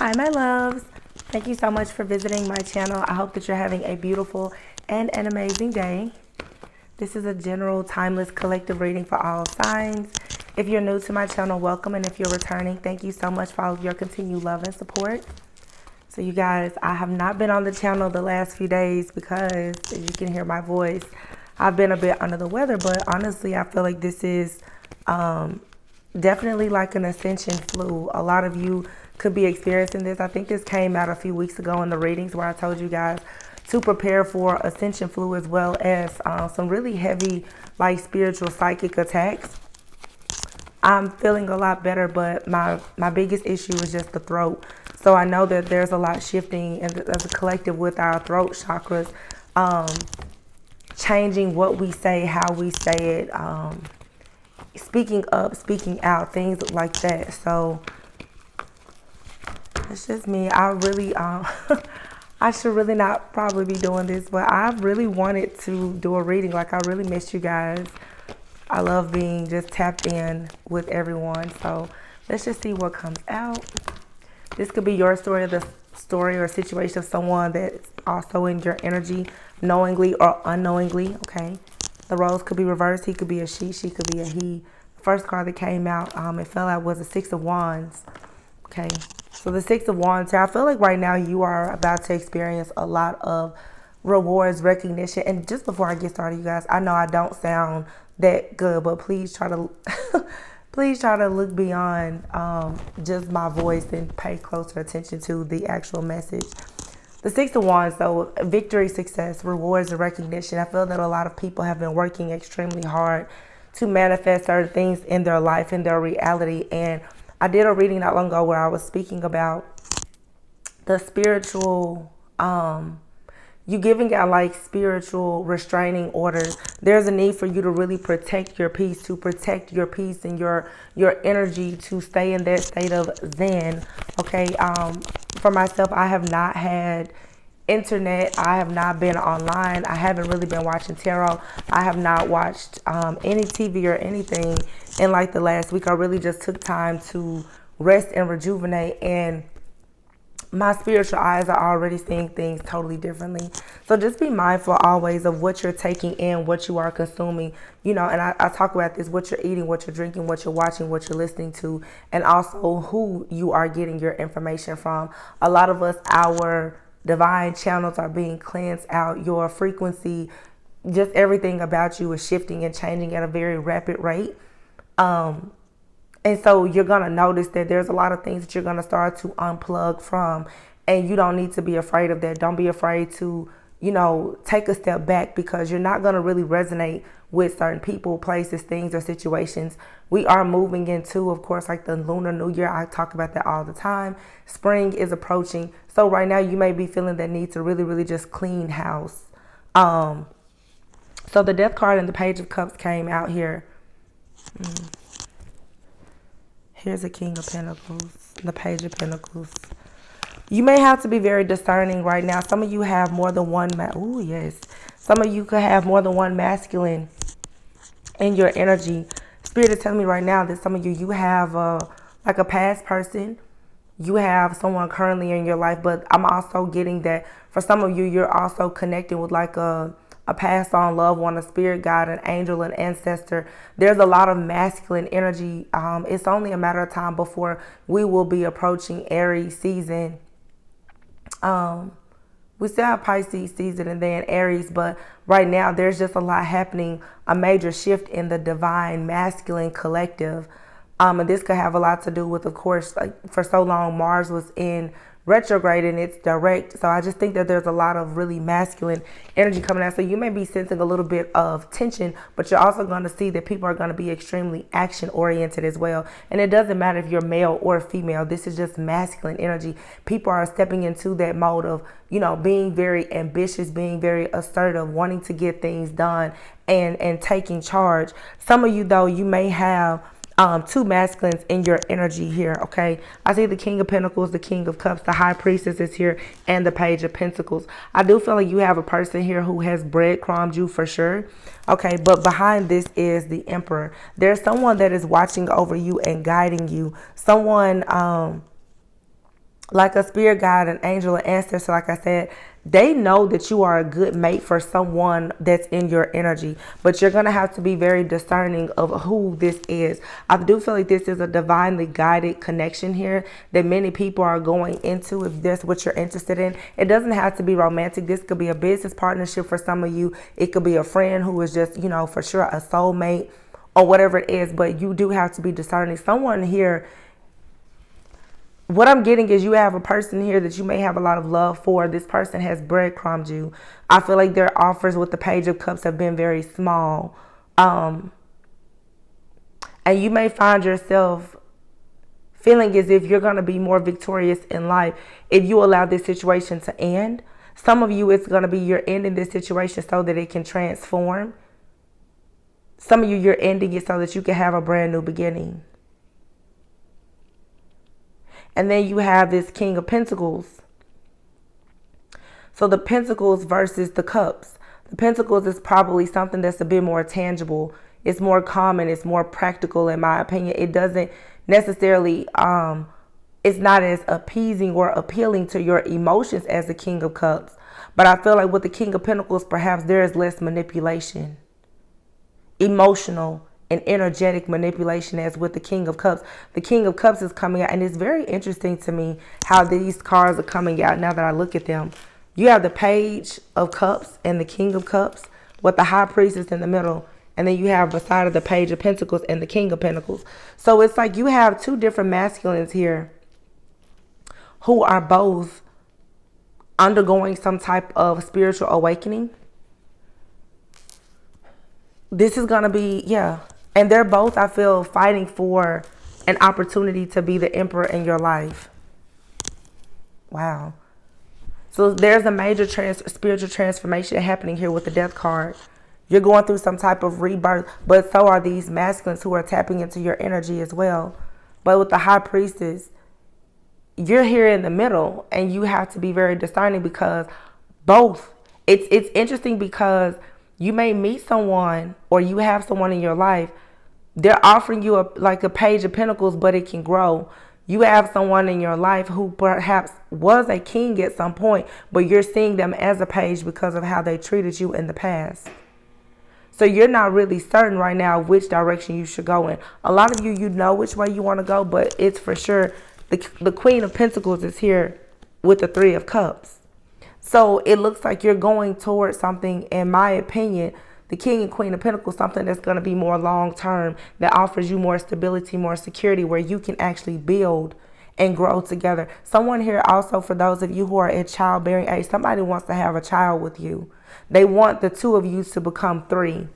Hi, my loves. Thank you so much for visiting my channel. I hope that you're having a beautiful and an amazing day. This is a general, timeless, collective reading for all signs. If you're new to my channel, welcome. And if you're returning, thank you so much for all of your continued love and support. So you guys, I have not been on the channel the last few days because, as you can hear my voice, I've been a bit under the weather. But honestly, I feel like this is definitely like an ascension flu. A lot of you could be experiencing this. I think this came out a few weeks ago in the readings where I told you guys to prepare for ascension flu, as well as some really heavy, like, spiritual psychic attacks. I'm feeling a lot better, but my biggest issue is just the throat. So I know that there's a lot shifting as a collective with our throat chakras, changing what we say, how we say it, speaking up, speaking out, things like that. So it's just me. I really, I should really not probably be doing this, but I really wanted to do a reading. Like, I really miss you guys. I love being just tapped in with everyone. So let's just see what comes out. This could be your story, the story or situation of someone that's also in your energy, knowingly or unknowingly. Okay. The roles could be reversed. He could be a she could be a he. The first card that came out, it fell out, was the Six of Wands. Okay. So the Six of Wands here, I feel like right now you are about to experience a lot of rewards, recognition. And just before I get started, you guys, I know I don't sound that good, but please try to please try to look beyond just my voice and pay closer attention to the actual message. The Six of Wands, though, victory, success, rewards, and recognition. I feel that a lot of people have been working extremely hard to manifest certain things in their life, in their reality. And I did a reading not long ago where I was speaking about the spiritual, you giving out like spiritual restraining orders. There's a need for you to really protect your peace, to protect your peace and your energy, to stay in that state of zen. Okay. For myself, I have not had internet. I have not been online. I haven't really been watching tarot. I have not watched any TV or anything in like the last week. I really just took time to rest and rejuvenate, and my spiritual eyes are already seeing things totally differently. So just be mindful always of what you're taking in, what you are consuming, you know, and I talk about this, what you're eating, what you're drinking, what you're watching, what you're listening to, and also who you are getting your information from. A lot of us, our divine channels are being cleansed out. Your frequency, just everything about you is shifting and changing at a very rapid rate. And so you're going to notice that there's a lot of things that you're going to start to unplug from, and you don't need to be afraid of that. Don't be afraid to, you know, take a step back, because you're not going to really resonate with certain people, places, things, or situations. We are moving into, of course, like the Lunar New Year. I talk about that all the time. Spring is approaching. So right now you may be feeling that need to really, really just clean house. So the Death card and the Page of Cups came out here. Here's the King of Pentacles, the Page of Pentacles. You may have to be very discerning right now. Some of you have more than one, some of you could have more than one masculine in your energy. Spirit is telling me right now that some of you have like a past person. You have someone currently in your life, but I'm also getting that for some of you, you're also connecting with like a passed on loved one, a spirit guide, an angel, an ancestor. There's a lot of masculine energy. It's only a matter of time before we will be approaching Aries season. We still have Pisces season and then Aries, but right now there's just a lot happening, a major shift in the divine masculine collective. And this could have a lot to do with, of course, like for so long Mars was in retrograde and it's direct. So I just think that there's a lot of really masculine energy coming out. So you may be sensing a little bit of tension, but you're also going to see that people are going to be extremely action oriented as well. And it doesn't matter if you're male or female. This is just masculine energy. People are stepping into that mode of, you know, being very ambitious, being very assertive, wanting to get things done and taking charge. Some of you, though, you may have two masculines in your energy here. Okay, I see the King of Pentacles, the King of Cups, the High Priestess is here, and the Page of Pentacles. I do feel like you have a person here who has breadcrumbed you for sure. Okay, but behind this is the Emperor. There's someone that is watching over you and guiding you. Someone like a spirit guide, an angel, an ancestor, like I said, they know that you are a good mate for someone that's in your energy, but you're going to have to be very discerning of who this is. I do feel like this is a divinely guided connection here that many people are going into if that's what you're interested in. It doesn't have to be romantic. This could be a business partnership for some of you. It could be a friend who is just, you know, for sure a soulmate or whatever it is, but you do have to be discerning. Someone here, what I'm getting is you have a person here that you may have a lot of love for. This person has breadcrumbed you. I feel like their offers with the Page of Cups have been very small. And you may find yourself feeling as if you're going to be more victorious in life if you allow this situation to end. Some of you, it's going to be you're ending this situation so that it can transform. Some of you, you're ending it so that you can have a brand new beginning. And then you have this King of Pentacles. So the Pentacles versus the Cups. The Pentacles is probably something that's a bit more tangible. It's more common. It's more practical, in my opinion. It doesn't necessarily, it's not as appeasing or appealing to your emotions as the King of Cups. But I feel like with the King of Pentacles, perhaps there is less manipulation. Emotional and energetic manipulation as with the King of Cups. The King of Cups is coming out, and it's very interesting to me how these cards are coming out now that I look at them. You have the Page of Cups and the King of Cups with the High Priestess in the middle, and then you have beside of the Page of Pentacles and the King of Pentacles. So it's like you have two different masculines here who are both undergoing some type of spiritual awakening. This is going to be, yeah. And they're both, I feel, fighting for an opportunity to be the emperor in your life. Wow. So there's a major spiritual transformation happening here with the Death card. You're going through some type of rebirth, but so are these masculines who are tapping into your energy as well. But with the High Priestess, you're here in the middle, and you have to be very discerning because both. It's interesting because you may meet someone or you have someone in your life. They're offering you like a Page of Pentacles, but it can grow. You have someone in your life who perhaps was a king at some point, but you're seeing them as a page because of how they treated you in the past. So you're not really certain right now which direction you should go in. A lot of you, you know which way you want to go, but it's for sure the Queen of Pentacles is here with the Three of Cups. So it looks like you're going towards something, in my opinion, the King and Queen of Pentacles, something that's going to be more long-term, that offers you more stability, more security, where you can actually build and grow together. Someone here also, for those of you who are at childbearing age, somebody wants to have a child with you. They want the two of you to become three.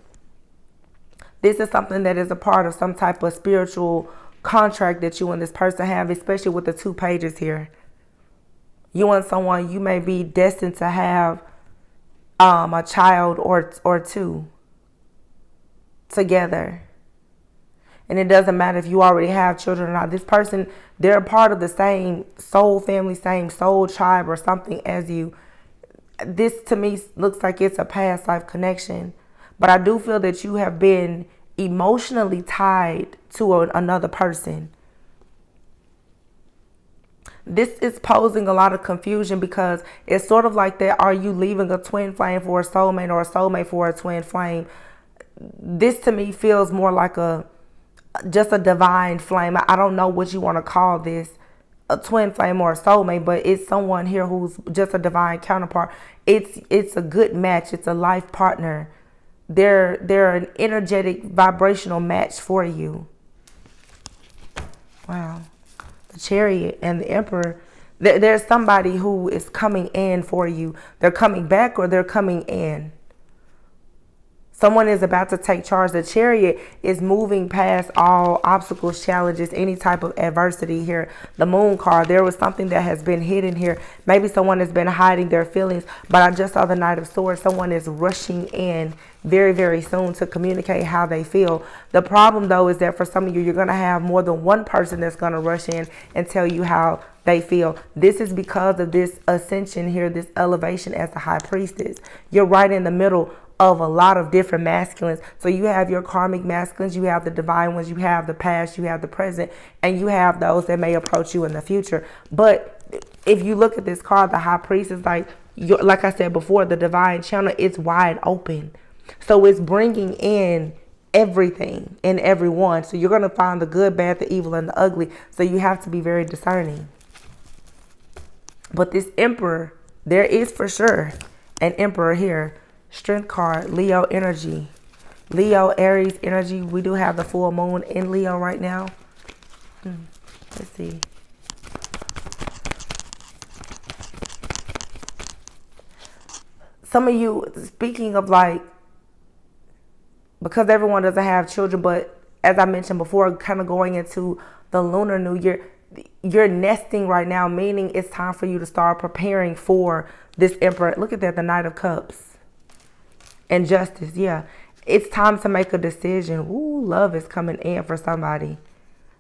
This is something that is a part of some type of spiritual contract that you and this person have, especially with the two pages here. You and someone, you may be destined to have a child or two together. And it doesn't matter if you already have children or not. This person, they're a part of the same soul family, same soul tribe or something as you. This to me looks like it's a past life connection. But I do feel that you have been emotionally tied to another person. This is posing a lot of confusion because it's sort of like that. Are you leaving a twin flame for a soulmate or a soulmate for a twin flame? This to me feels more like just a divine flame. I don't know what you want to call this, a twin flame or a soulmate, but it's someone here who's just a divine counterpart. It's a good match. It's a life partner. They're an energetic, vibrational match for you. Wow. The Chariot and the Emperor. There's somebody who is coming in for you. They're coming back or they're coming in. Someone is about to take charge. The Chariot is moving past all obstacles, challenges, any type of adversity here. The Moon card, there was something that has been hidden here. Maybe someone has been hiding their feelings, but I just saw the Knight of Swords. Someone is rushing in very, very soon to communicate how they feel. The problem, though, is that for some of you, you're going to have more than one person that's going to rush in and tell you how they feel. This is because of this ascension here, this elevation as the High Priestess. You're right in the middle of a lot of different masculines. So you have your karmic masculines, you have the divine ones, you have the past, you have the present, and you have those that may approach you in the future. But if you look at this card, the high priest is like, like I said before, the divine channel, it's wide open. So it's bringing in everything and everyone. So you're going to find the good, bad, the evil, and the ugly. So you have to be very discerning. But this emperor, there is for sure an emperor here. Strength card, Leo energy. Leo, Aries energy. We do have the full moon in Leo right now. Let's see. Some of you, speaking of like, because everyone doesn't have children, but as I mentioned before, kind of going into the lunar new year, you're nesting right now, meaning it's time for you to start preparing for this emperor. Look at that, the Knight of Cups. And justice, yeah. It's time to make a decision. Ooh, love is coming in for somebody.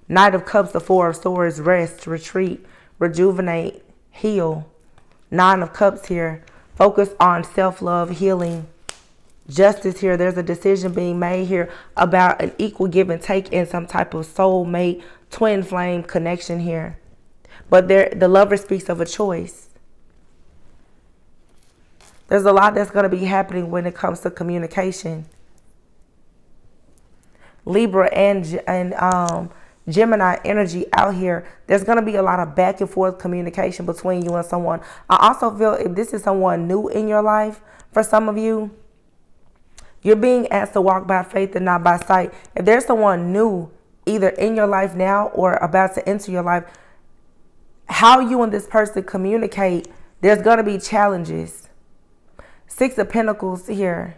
Knight of Cups, the Four of Swords, rest, retreat, rejuvenate, heal. Nine of Cups here. Focus on self-love, healing. Justice here. There's a decision being made here about an equal give and take in some type of soulmate, twin flame connection here. But the lover speaks of a choice. There's a lot that's going to be happening when it comes to communication. Libra and Gemini energy out here. There's going to be a lot of back and forth communication between you and someone. I also feel if this is someone new in your life, for some of you, you're being asked to walk by faith and not by sight. If there's someone new either in your life now or about to enter your life, how you and this person communicate, there's going to be challenges. Six of Pentacles here.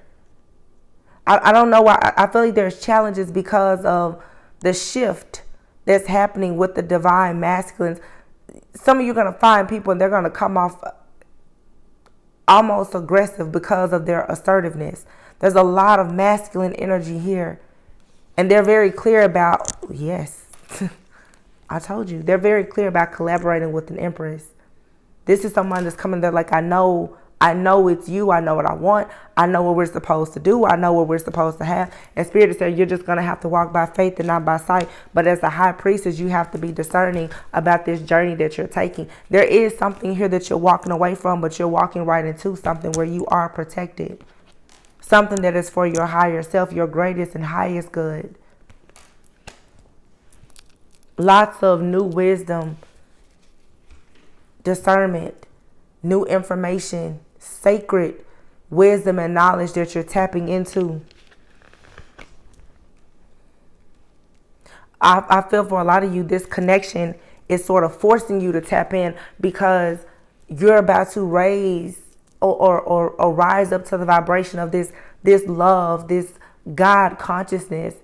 I don't know why. I feel like there's challenges because of the shift that's happening with the divine masculines. Some of you are going to find people and they're going to come off almost aggressive because of their assertiveness. There's a lot of masculine energy here. And they're very clear about, yes, I told you. They're very clear about collaborating with an empress. This is someone that's coming there like, I know it's you. I know what I want. I know what we're supposed to do. I know what we're supposed to have. And Spirit is saying you're just going to have to walk by faith and not by sight. But as a high priestess, you have to be discerning about this journey that you're taking. There is something here that you're walking away from, but you're walking right into something where you are protected. Something that is for your higher self, your greatest and highest good. Lots of new wisdom, discernment, new information, sacred wisdom and knowledge that you're tapping into. I feel for a lot of you, this connection is sort of forcing you to tap in because you're about to raise or rise up to the vibration of this love, this God consciousness.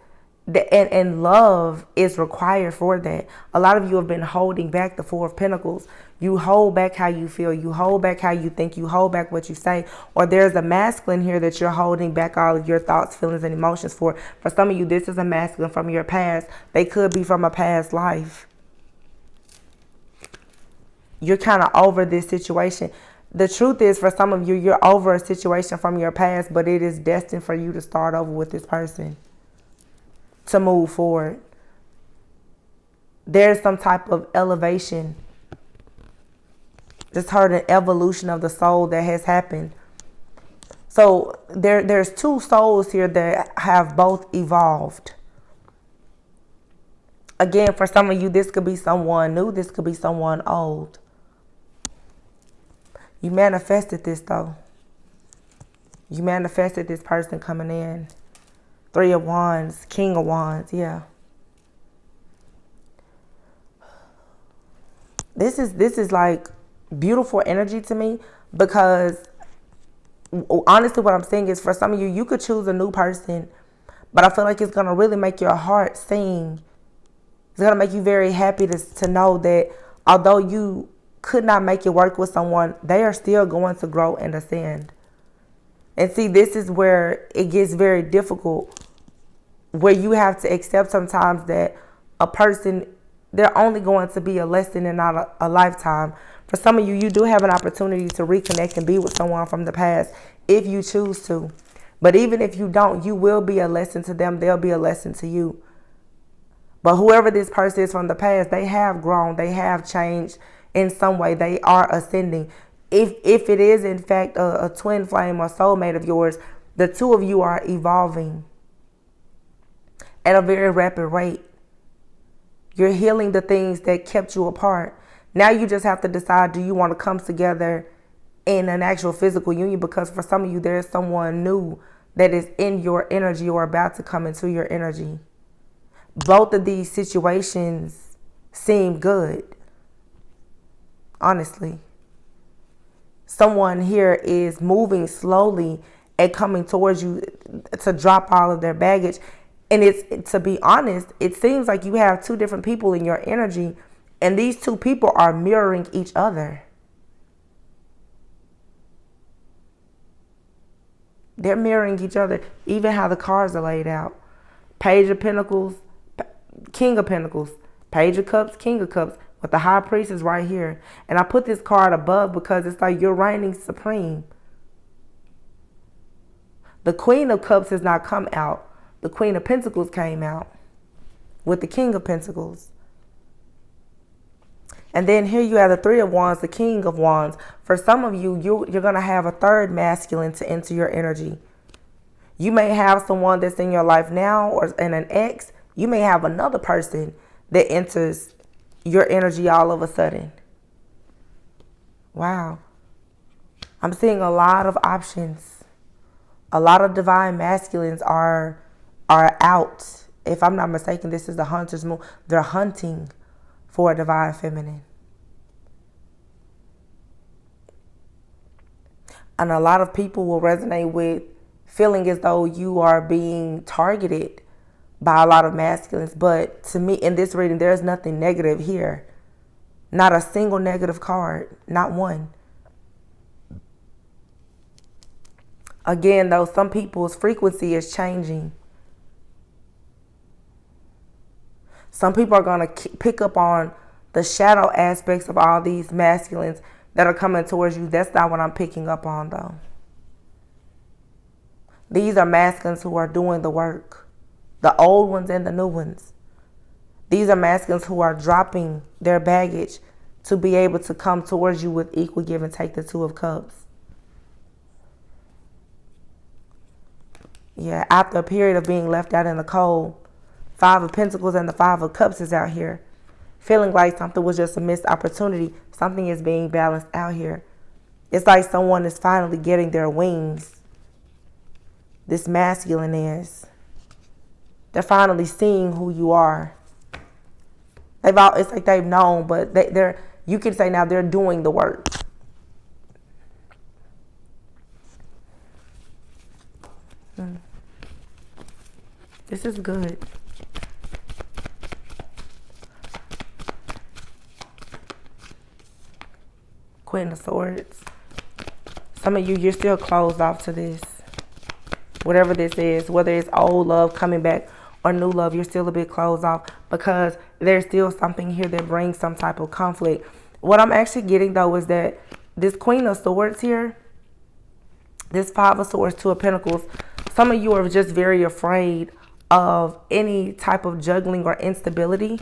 And love is required for that. A lot of you have been holding back the Four of Pentacles. You hold back how you feel. You hold back how you think. You hold back what you say. Or there's a masculine here that you're holding back all of your thoughts, feelings, and emotions for. For some of you, this is a masculine from your past. They could be from a past life. You're kind of over this situation. The truth is, for some of you, you're over a situation from your past, but it is destined for you to start over with this person. To move forward. There's some type of elevation. Just heard an evolution of the soul that has happened. So there's two souls here that have both evolved. Again, for some of you, this could be someone new. This could be someone old. You manifested this though. You manifested this person coming in. Three of Wands, King of Wands, yeah. This is like beautiful energy to me because honestly what I'm saying is for some of you, you could choose a new person, but I feel like it's going to really make your heart sing. It's going to make you very happy to know that although you could not make it work with someone, they are still going to grow and ascend. And see, this is where it gets very difficult, where you have to accept sometimes that a person, they're only going to be a lesson and not a lifetime. For some of you, you do have an opportunity to reconnect and be with someone from the past if you choose to. But even if you don't, you will be a lesson to them. They'll be a lesson to you. But whoever this person is from the past, they have grown. They have changed in some way. They are ascending. If it is in fact a twin flame or soulmate of yours, the two of you are evolving at a very rapid rate. You're healing the things that kept you apart. Now you just have to decide, do you want to come together in an actual physical union? Because for some of you, there is someone new that is in your energy or about to come into your energy. Both of these situations seem good, honestly. Someone here is moving slowly and coming towards you to drop all of their baggage. And it's, to be honest, it seems like you have two different people in your energy, and these two people are mirroring each other. They're mirroring each other, even how the cards are laid out. Page of Pentacles, King of Pentacles, Page of Cups, King of Cups, with the High Priestess right here. And I put this card above because it's like you're reigning supreme. The Queen of Cups has not come out. The Queen of Pentacles came out with the King of Pentacles. And then here you have the Three of Wands, the King of Wands. For some of you, you're going to have a third masculine to enter your energy. You may have someone that's in your life now, or in an ex. You may have another person that enters your energy all of a sudden. Wow. I'm seeing a lot of options. A lot of divine masculines are out. If I'm not mistaken, this is the hunter's moon. They're hunting for a divine feminine. And a lot of people will resonate with feeling as though you are being targeted by a lot of masculines. But to me, in this reading, there's nothing negative here. Not a single negative card. Not one. Again, though, some people's frequency is changing. Some people are going to pick up on the shadow aspects of all these masculines that are coming towards you. That's not what I'm picking up on, though. These are masculines who are doing the work. The old ones and the new ones. These are masculines who are dropping their baggage to be able to come towards you with equal give and take, the Two of Cups. Yeah, after a period of being left out in the cold, Five of Pentacles and the Five of Cups is out here. Feeling like something was just a missed opportunity. Something is being balanced out here. It's like someone is finally getting their wings. This masculine is. They're finally seeing who you are. It's like they've known, but they're. You can say now they're doing the work. This is good. Queen of Swords. Some of you, you're still closed off to this. Whatever this is, whether it's old love coming back or new love, you're still a bit closed off because there's still something here that brings some type of conflict. What I'm actually getting, though, is that this Queen of Swords here, this Five of Swords, Two of Pentacles, some of you are just very afraid of any type of juggling or instability.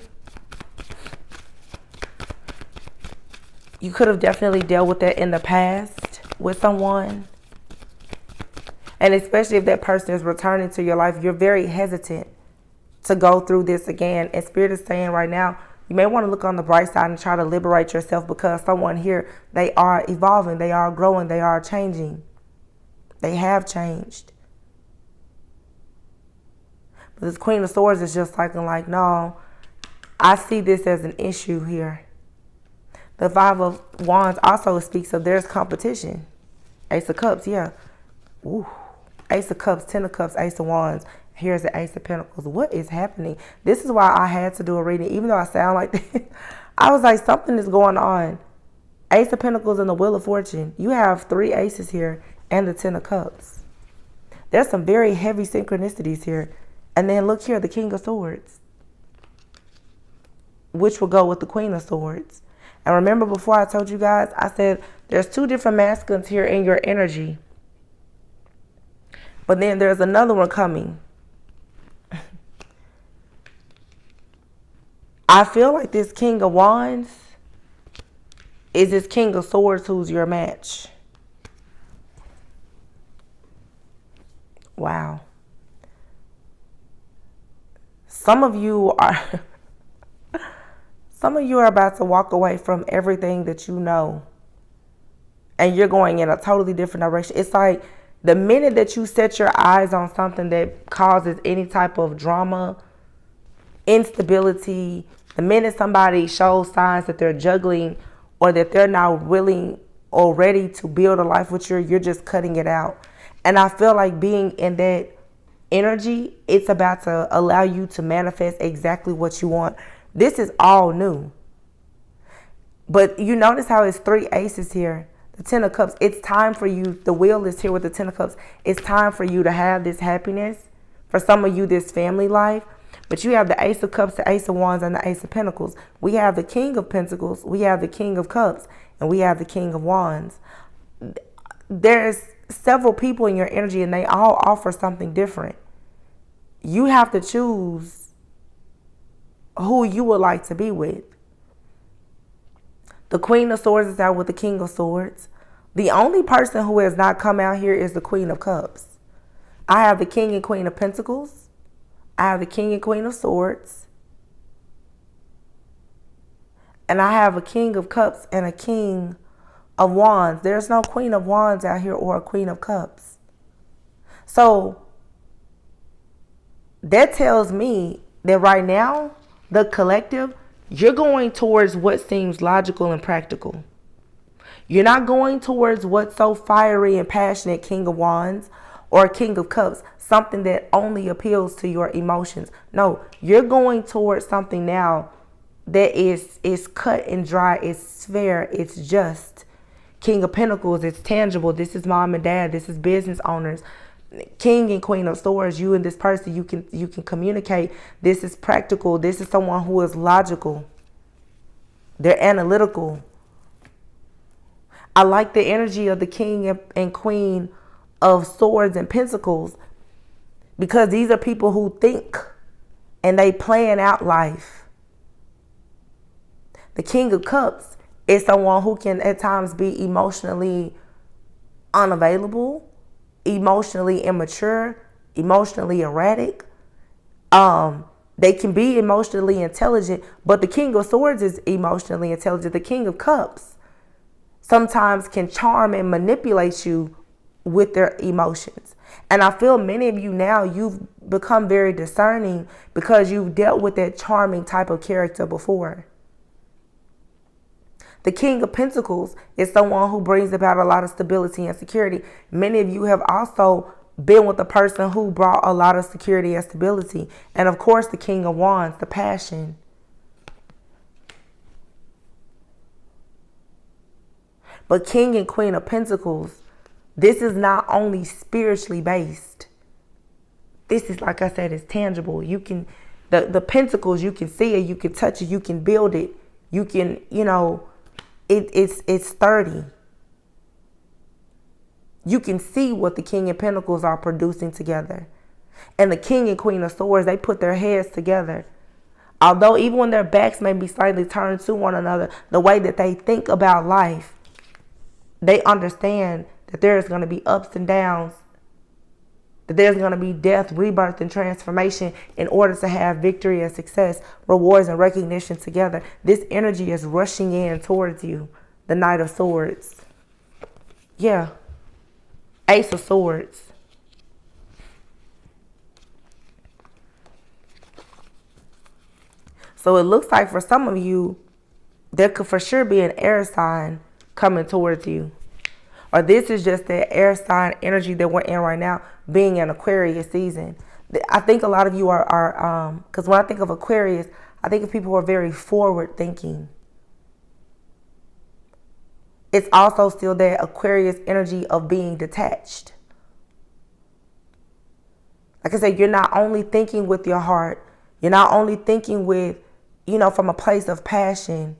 You could have definitely dealt with that in the past with someone. And especially if that person is returning to your life, you're very hesitant to go through this again. And Spirit is saying right now, you may want to look on the bright side and try to liberate yourself, because someone here, they are evolving, they are growing, they are changing. They have changed. But this Queen of Swords is just like, no, I see this as an issue here. The Five of Wands also speaks of there's competition. Ace of Cups, yeah. Ooh. Ace of Cups, Ten of Cups, Ace of Wands. Here's the Ace of Pentacles. What is happening? This is why I had to do a reading. Even though I sound like this, I was like, something is going on. Ace of Pentacles and the Wheel of Fortune. You have three aces here and the Ten of Cups. There's some very heavy synchronicities here. And then look here, the King of Swords, which will go with the Queen of Swords. And remember, before I told you guys, I said there's two different masculines here in your energy. But then there's another one coming. I feel like this King of Wands Is this King of Swords who's your match? Wow. Some of you are about to walk away from everything that you know, and you're going in a totally different direction. It's like the minute that you set your eyes on something that causes any type of drama, instability, the minute somebody shows signs that they're juggling or that they're not willing or ready to build a life with you, you're just cutting it out. And I feel like being in that energy, it's about to allow you to manifest exactly what you want. This is all new. But you notice how it's 3 aces here. The 10 of Cups. It's time for you. The wheel is here with the 10 of Cups. It's time for you to have this happiness. For some of you, this family life. But you have the Ace of Cups, the Ace of Wands, and the Ace of Pentacles. We have the King of Pentacles. We have the King of Cups. And we have the King of Wands. There's several people in your energy, and they all offer something different. You have to choose who you would like to be with. The Queen of Swords is out with the King of Swords. The only person who has not come out here is the Queen of Cups. I have the King and Queen of Pentacles. I have the King and Queen of Swords. And I have a King of Cups and a King of Wands. There's no Queen of Wands out here or a Queen of Cups. So that tells me that right now, the collective, you're going towards what seems logical and practical. You're not going towards what's so fiery and passionate, King of Wands or King of Cups, something that only appeals to your emotions. No, you're going towards something now that is cut and dry, it's fair, it's just. King of Pentacles, it's tangible. This is mom and dad. This is business owners. King and Queen of Swords, you and this person, you can communicate. This is practical. This is someone who is logical. They're analytical. I like the energy of the King and Queen of Swords and Pentacles, because these are people who think and they plan out life. The King of Cups is someone who can at times be emotionally unavailable, emotionally immature, emotionally erratic. They can be emotionally intelligent, but the King of Swords is emotionally intelligent. The King of Cups sometimes can charm and manipulate you with their emotions. And I feel many of you now, you've become very discerning because you've dealt with that charming type of character before. The King of Pentacles is someone who brings about a lot of stability and security. Many of you have also been with a person who brought a lot of security and stability. And of course, the King of Wands, the passion. But King and Queen of Pentacles, this is not only spiritually based. This is, like I said, it's tangible. You can, the pentacles, you can see it, you can touch it, you can build it. You can, it's sturdy. You can see what the King and Pentacles are producing together. And the King and Queen of Swords, they put their heads together. Although even when their backs may be slightly turned to one another, the way that they think about life, they understand that there's going to be ups and downs, that there's going to be death, rebirth, and transformation in order to have victory and success, rewards and recognition together. This energy is rushing in towards you. The Knight of Swords. Yeah. Ace of Swords. So it looks like for some of you, there could for sure be an air sign coming towards you. Or this is just the air sign energy that we're in right now, being in Aquarius season. I think a lot of you are because when I think of Aquarius, I think of people who are very forward thinking. It's also still that Aquarius energy of being detached. Like I said, you're not only thinking with your heart. You're not only thinking with, from a place of passion.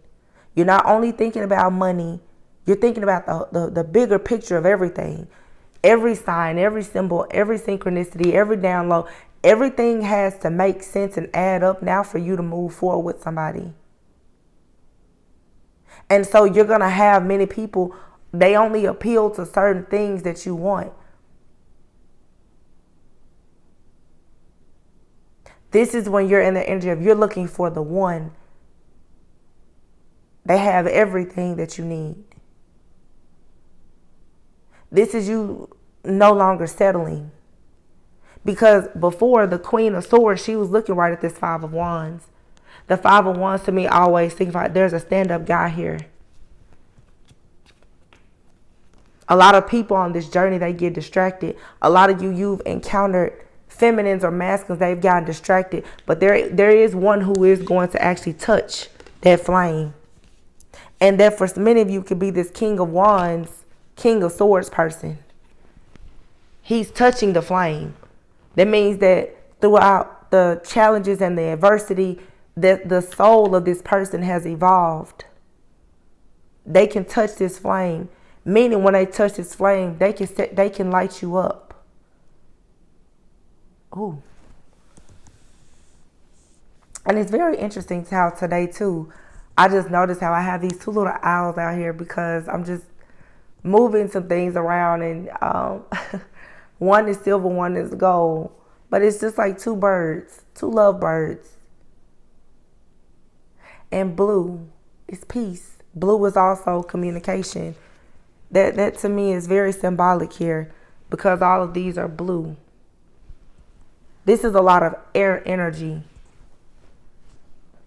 You're not only thinking about money. You're thinking about the bigger picture of everything. Every sign, every symbol, every synchronicity, every download. Everything has to make sense and add up now for you to move forward with somebody. And so you're going to have many people, they only appeal to certain things that you want. This is when you're in the energy of you're looking for the one. They have everything that you need. This is you no longer settling. Because before, the Queen of Swords, she was looking right at this Five of Wands. The Five of Wands to me always signifies there's a stand-up guy here. A lot of people on this journey, they get distracted. A lot of you've encountered feminines or masculines, they've gotten distracted. But there is one who is going to actually touch that flame. And that for many of you could be this King of Wands, King of Swords person. He's touching the flame. That means that throughout the challenges and the adversity, that the soul of this person has evolved. They can touch this flame. Meaning when they touch this flame, they can light you up. Ooh. And it's very interesting how today too, I just noticed how I have these two little owls out here because I'm just moving some things around, and one is silver, one is gold. But it's just like two birds, two love birds. And blue is peace. Blue is also communication. That to me is very symbolic here because all of these are blue. This is a lot of air energy.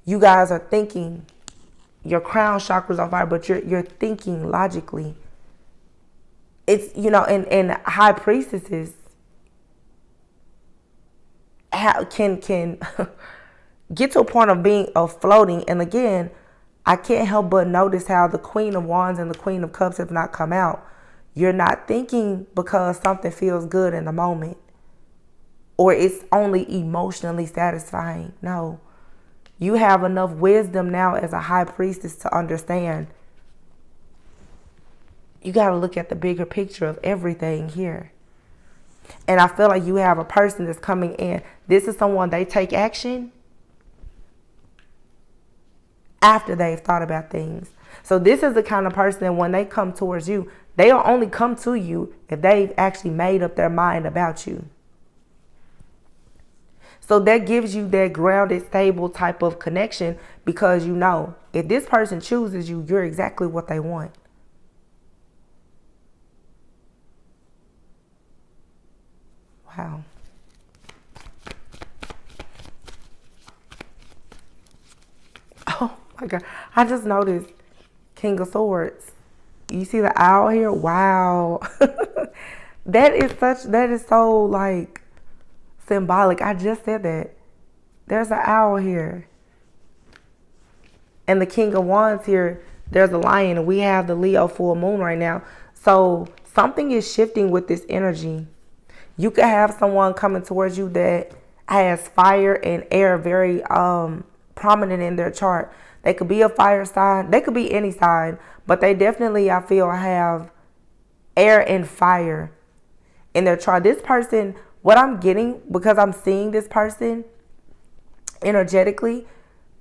You guys are thinking. Your crown chakra's on fire, but you're thinking logically. It's, you know, and high priestesses can get to a point of floating. And again, I can't help but notice how the Queen of Wands and the Queen of Cups have not come out. You're not thinking because something feels good in the moment, or it's only emotionally satisfying. No. You have enough wisdom now as a high priestess to understand. You got to look at the bigger picture of everything here. And I feel like you have a person that's coming in. This is someone, they take action after they've thought about things. So this is the kind of person that when they come towards you, they'll only come to you if they've actually made up their mind about you. So that gives you that grounded, stable type of connection because you know if this person chooses you, you're exactly what they want. Wow. Oh my God. I just noticed King of Swords. You see the owl here? Wow. That is so like symbolic. I just said that. There's an owl here. And the King of Wands here, there's a lion. And we have the Leo full moon right now. So something is shifting with this energy. You could have someone coming towards you that has fire and air very prominent in their chart. They could be a fire sign. They could be any sign. But they definitely, I feel, have air and fire in their chart. This person, what I'm getting, because I'm seeing this person energetically,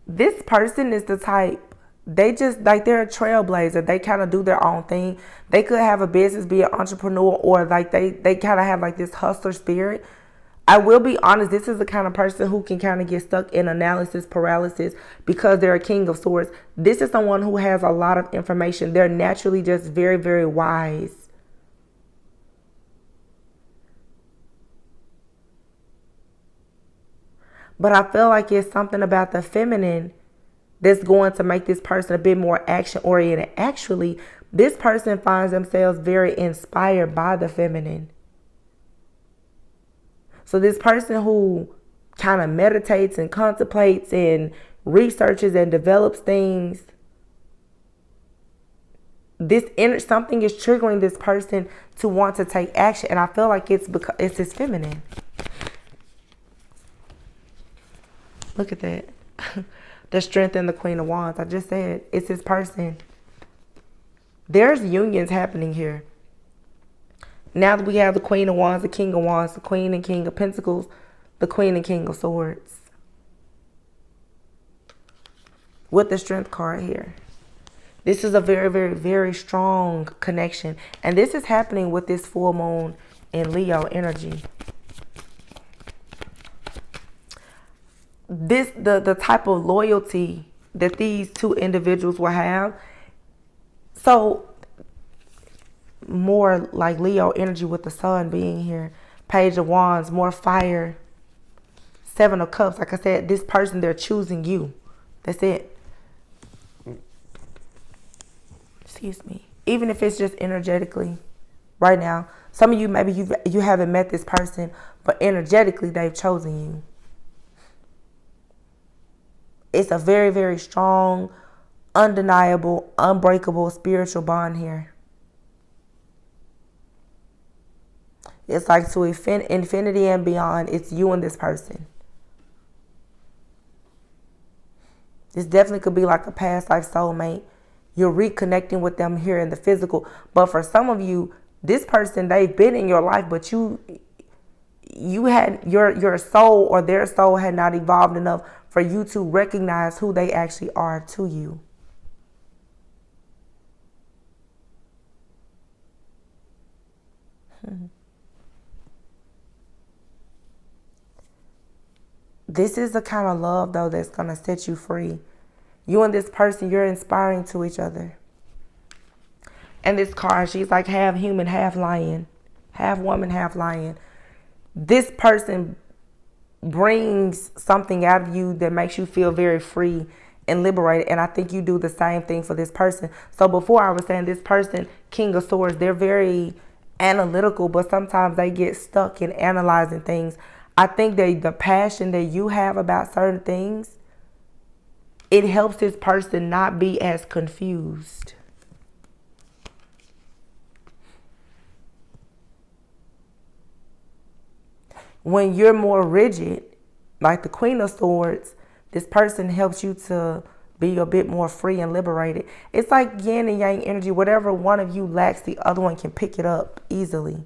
this person is the type, they just, like, they're a trailblazer. They kind of do their own thing. They could have a business, be an entrepreneur, or like they kind of have like this hustler spirit. I will be honest, this is the kind of person who can kind of get stuck in analysis paralysis because they're a King of Swords. This is someone who has a lot of information. They're naturally just very, very wise. But I feel like it's something about the feminine that's going to make this person a bit more action-oriented. Actually, this person finds themselves very inspired by the feminine. So this person who kind of meditates and contemplates and researches and develops things, something is triggering this person to want to take action. And I feel like it's because it's his feminine. Look at that. The strength in the Queen of Wands. I just said it's his person. There's unions happening here. Now that we have the Queen of Wands, the King of Wands, the Queen and King of Pentacles, the Queen and King of Swords. With the Strength card here. This is a very, very, very strong connection. And this is happening with this full moon in Leo energy. The type of loyalty that these two individuals will have. So more like Leo energy with the sun being here. Page of Wands, more fire. Seven of Cups. Like I said, this person, they're choosing you. That's it. Excuse me. Even if it's just energetically right now. Some of you, maybe you haven't met this person, but energetically they've chosen you. It's a very, very strong, undeniable, unbreakable spiritual bond here. It's like to infinity and beyond. It's you and this person. This definitely could be like a past life soulmate. You're reconnecting with them here in the physical. But for some of you, this person, they've been in your life, but you had your soul or their soul had not evolved enough for you to recognize who they actually are to you. This is the kind of love, though, that's going to set you free. You and this person, you're inspiring to each other. And this card, she's like half human, half lion. Half woman, half lion. This person brings something out of you that makes you feel very free and liberated. And I think you do the same thing for this person. So before I was saying this person, King of Swords, they're very analytical, but sometimes they get stuck in analyzing things. I think that the passion that you have about certain things, it helps this person not be as confused. When you're more rigid, like the Queen of Swords, this person helps you to be a bit more free and liberated. It's like yin and yang energy. Whatever one of you lacks, the other one can pick it up easily.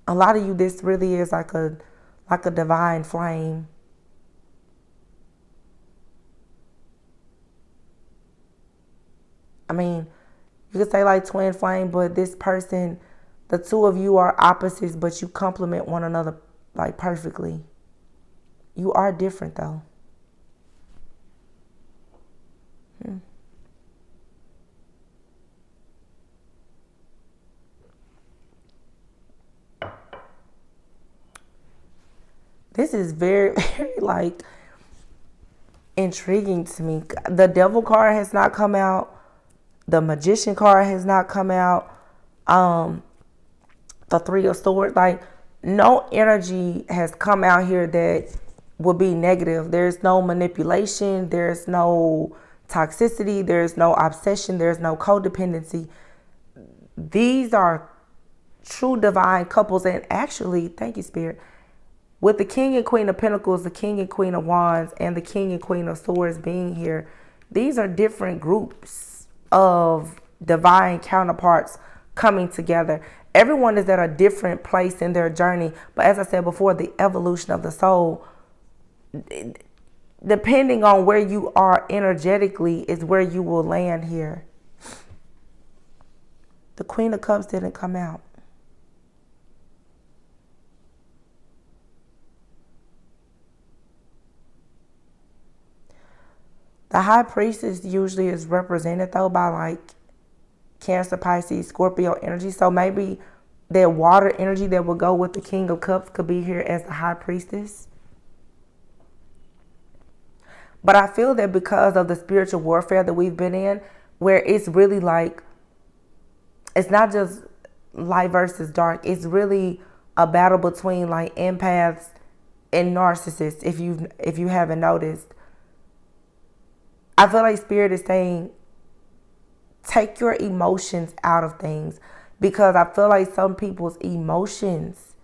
A lot of you, this really is like a divine flame. I mean, you could say like twin flame, but this person, the two of you are opposites, but you complement one another like perfectly. You are different though. This is very, very like intriguing to me. The Devil card has not come out. The Magician card has not come out. The Three of Swords, like no energy has come out here that would be negative. There's no manipulation. There's no toxicity. There's no obsession. There's no codependency. These are true divine couples. And actually, thank you, Spirit. With the King and Queen of Pentacles, the King and Queen of Wands, and the King and Queen of Swords being here, these are different groups of divine counterparts coming together. Everyone is at a different place in their journey. But as I said before, the evolution of the soul, depending on where you are energetically, is where you will land here. The Queen of Cups didn't come out. The High Priestess usually is represented, though, by like Cancer, Pisces, Scorpio energy. So maybe that water energy that will go with the King of Cups could be here as the High Priestess. But I feel that because of the spiritual warfare that we've been in, where it's really like, it's not just light versus dark. It's really a battle between like empaths and narcissists, if you haven't noticed. I feel like Spirit is saying, take your emotions out of things, because I feel like some people's emotions,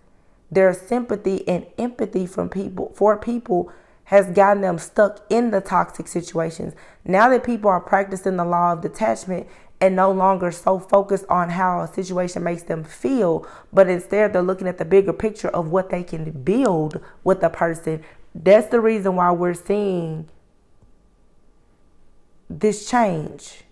their sympathy and empathy for people has gotten them stuck in the toxic situations. Now that people are practicing the law of detachment and no longer so focused on how a situation makes them feel, but instead they're looking at the bigger picture of what they can build with a person. That's the reason why we're seeing this change.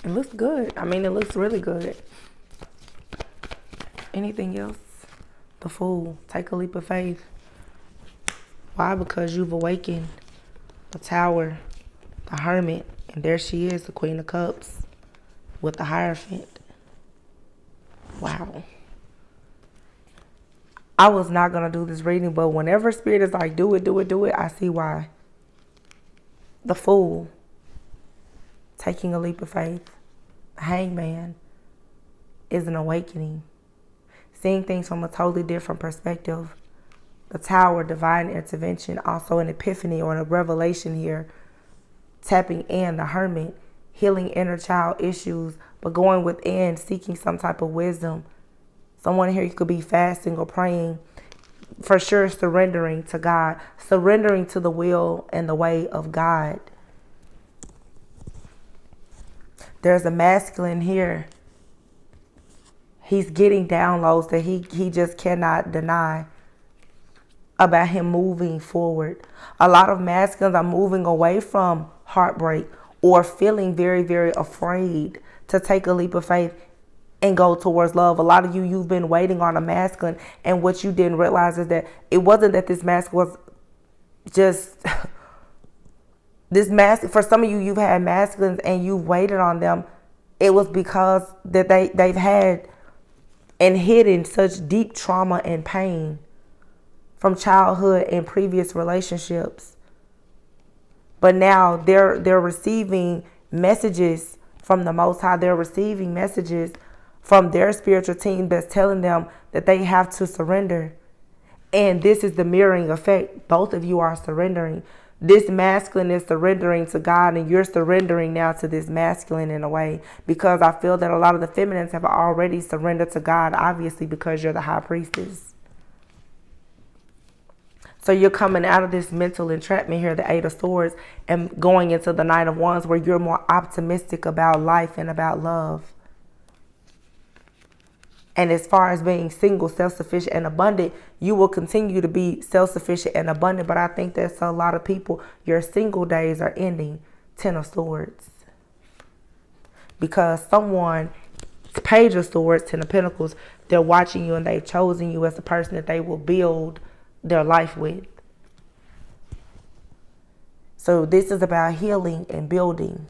It looks good. I mean, it looks really good. Anything else? The Fool. Take a leap of faith. Why? Because you've awakened. The Tower. The Hermit. And there she is, the Queen of Cups. With the Hierophant. Wow. I was not going to do this reading, but whenever Spirit is like, do it, I see why. The Fool. Taking a leap of faith. The Hangman is an awakening. Seeing things from a totally different perspective. The Tower, divine intervention, also an epiphany or a revelation here. Tapping in. The Hermit, healing inner child issues, but going within, seeking some type of wisdom. Someone here, you could be fasting or praying. For sure, surrendering to God. Surrendering to the will and the way of God. There's a masculine here. He's getting downloads that he just cannot deny about him moving forward. A lot of masculines are moving away from heartbreak or feeling very, very afraid to take a leap of faith and go towards love. A lot of you've been waiting on a masculine, and what you didn't realize is that it wasn't that this masculine was just this masculine. For some of you, you've had masculines and you've waited on them. It was because that they've had and hidden such deep trauma and pain from childhood and previous relationships. But now they're receiving messages from the Most High. They're receiving messages from their spiritual team that's telling them that they have to surrender. And this is the mirroring effect. Both of you are surrendering. This masculine is surrendering to God, and you're surrendering now to this masculine in a way, because I feel that a lot of the feminines have already surrendered to God, obviously, because you're the high priestess. So you're coming out of this mental entrapment here, the Eight of Swords, and going into the Knight of Wands, where you're more optimistic about life and about love. And as far as being single, self-sufficient, and abundant, you will continue to be self-sufficient and abundant. But I think that a lot of people, your single days are ending. Ten of Swords. Because someone, Page of Swords, Ten of Pentacles, they're watching you and they've chosen you as the person that they will build their life with. So this is about healing and building.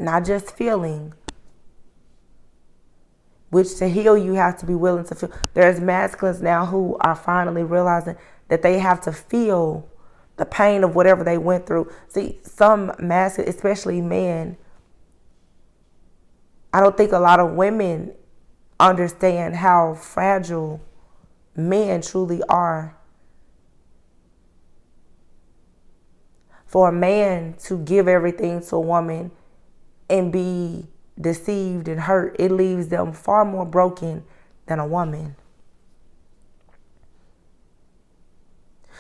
Not just feeling. Which to heal, you have to be willing to feel. There's masculines now who are finally realizing that they have to feel the pain of whatever they went through. See, some masculine, especially men, I don't think a lot of women understand how fragile men truly are. For a man to give everything to a woman and be deceived and hurt, it leaves them far more broken than a woman.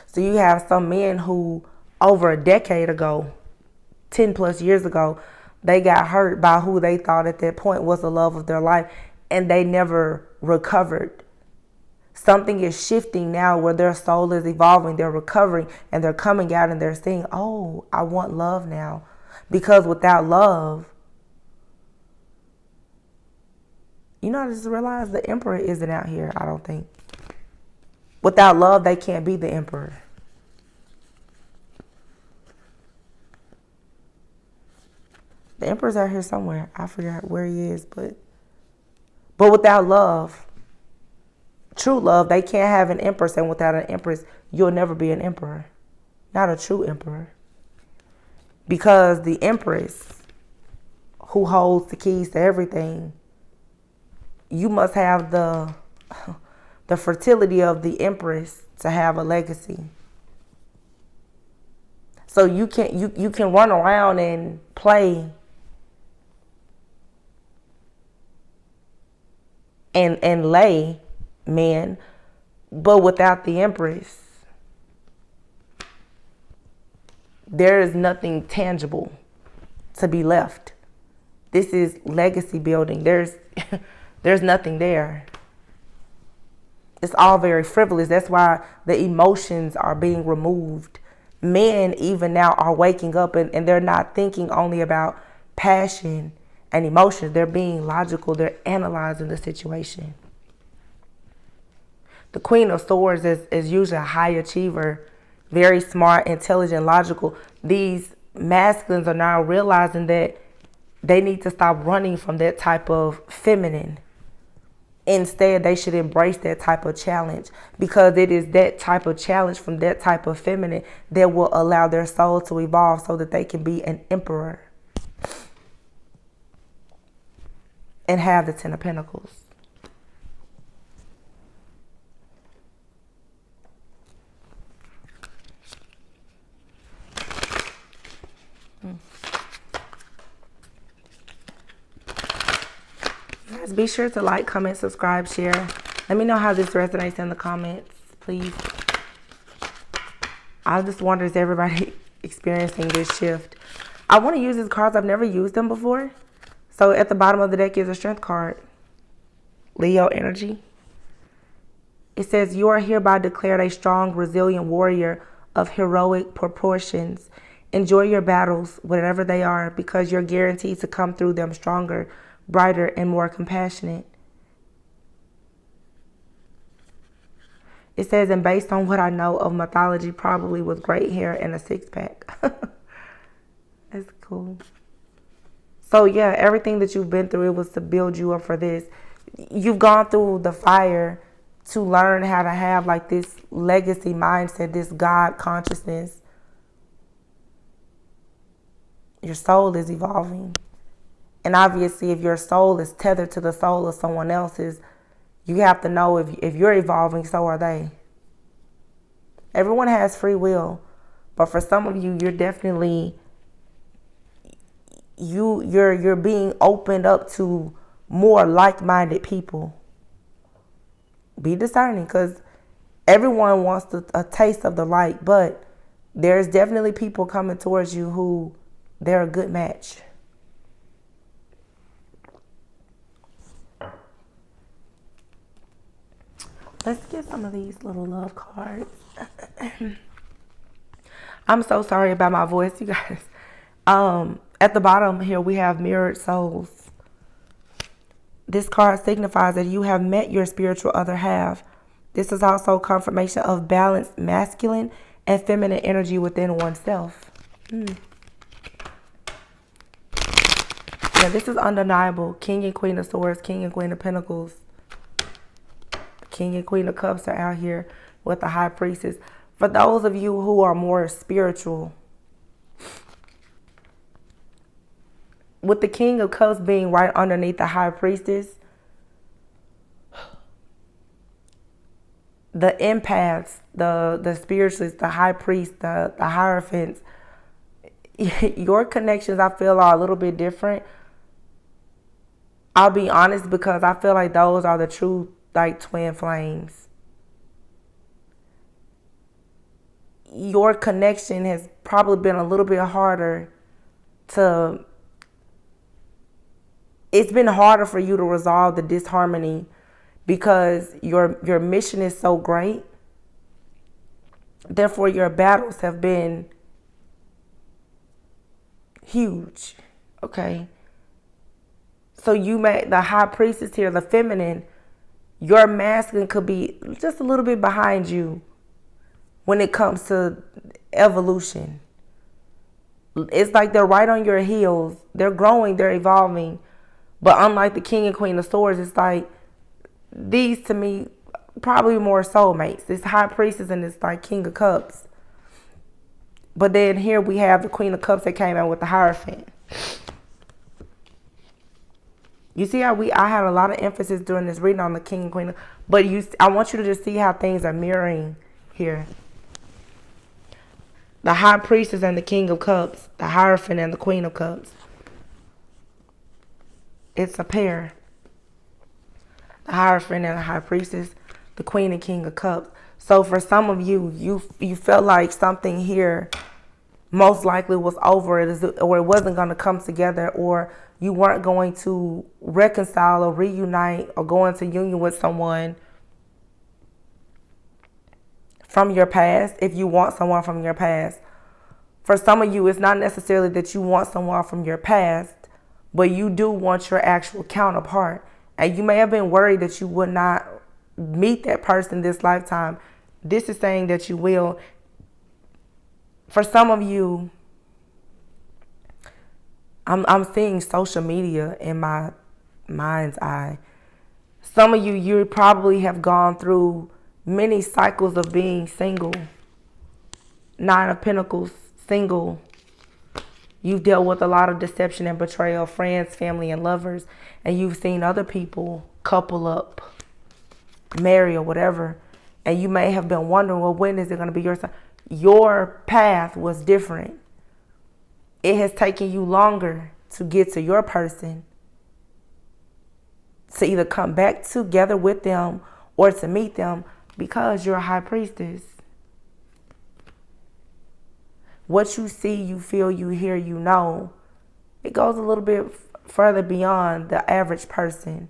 So you have some men who over a decade ago, 10 plus years ago, they got hurt by who they thought at that point was the love of their life, and they never recovered. Something is shifting now where their soul is evolving, they're recovering, and they're coming out and they're saying, oh, I want love now. Because without love, you know, I just realized the Emperor isn't out here, I don't think. Without love, they can't be the Emperor. The Emperor's out here somewhere. I forgot where he is, but without love, true love, they can't have an Empress, and without an Empress, you'll never be an Emperor. Not a true Emperor. Because the Empress, who holds the keys to everything, you must have the fertility of the Empress to have a legacy. So you can run around and play and lay men, but without the Empress, there is nothing tangible to be left. This is legacy building. There's nothing there. It's all very frivolous. That's why the emotions are being removed. Men even now are waking up and they're not thinking only about passion and emotions. They're being logical. They're analyzing the situation. The Queen of Swords is usually a high achiever, very smart, intelligent, logical. These masculines are now realizing that they need to stop running from that type of feminine. Instead, they should embrace that type of challenge, because it is that type of challenge from that type of feminine that will allow their soul to evolve so that they can be an emperor and have the Ten of Pentacles. Guys, be sure to like, comment, subscribe, share. Let me know how this resonates in the comments, please. I just wonder, is everybody experiencing this shift? I want to use these cards. I've never used them before. So at the bottom of the deck is a strength card. Leo energy. It says, you are hereby declared a strong, resilient warrior of heroic proportions. Enjoy your battles, whatever they are, because you're guaranteed to come through them stronger, brighter, and more compassionate. It says, and based on what I know of mythology, probably with great hair and a six-pack. That's cool. So yeah, everything that you've been through, it was to build you up for this. You've gone through the fire to learn how to have like this legacy mindset, this God consciousness. Your soul is evolving. And obviously, if your soul is tethered to the soul of someone else's, you have to know if you're evolving, so are they. Everyone has free will. But for some of you, you're definitely, you're being opened up to more like-minded people. Be discerning, because everyone wants a taste of the light. But there's definitely people coming towards you who they're a good match. Let's get some of these little love cards. I'm so sorry about my voice, you guys. At the bottom here, we have mirrored souls. This card signifies that you have met your spiritual other half. This is also confirmation of balanced masculine and feminine energy within oneself. Yeah, this is undeniable. King and Queen of Swords, King and Queen of Pentacles. King and Queen of Cups are out here with the High Priestess. For those of you who are more spiritual, with the King of Cups being right underneath the High Priestess, the empaths, the spiritualists, the High Priest, the Hierophants, your connections, I feel, are a little bit different. I'll be honest, because I feel like those are the true, like, twin flames. Your connection has probably been a little bit harder to, it's been harder for you to resolve the disharmony, because your mission is so great. Therefore, your battles have been huge. Okay. So you make the High Priestess here, the feminine, your masculine could be just a little bit behind you when it comes to evolution. It's like they're right on your heels. They're growing, they're evolving. But unlike the King and Queen of Swords, it's like, these to me, probably more soulmates. This High Priestess and this like King of Cups. But then here we have the Queen of Cups that came out with the Hierophant. You see how I had a lot of emphasis during this reading on the King and Queen. But I want you to just see how things are mirroring here. The High Priestess and the King of Cups. The Hierophant and the Queen of Cups. It's a pair. The Hierophant and the High Priestess. The Queen and King of Cups. So for some of you, you felt like something here most likely was over, or it wasn't going to come together, or you weren't going to reconcile or reunite or go into union with someone from your past if you want someone from your past. For some of you, it's not necessarily that you want someone from your past, but you do want your actual counterpart. And you may have been worried that you would not meet that person this lifetime. This is saying that you will. For some of you, I'm seeing social media in my mind's eye. Some of you, you probably have gone through many cycles of being single. Nine of Pentacles, single. You've dealt with a lot of deception and betrayal, friends, family, and lovers. And you've seen other people couple up, marry or whatever. And you may have been wondering, well, when is it going to be your time? Your path was different. It has taken you longer to get to your person, to either come back together with them or to meet them, because you're a high priestess. What you see, you feel, you hear, you know, it goes a little bit further beyond the average person.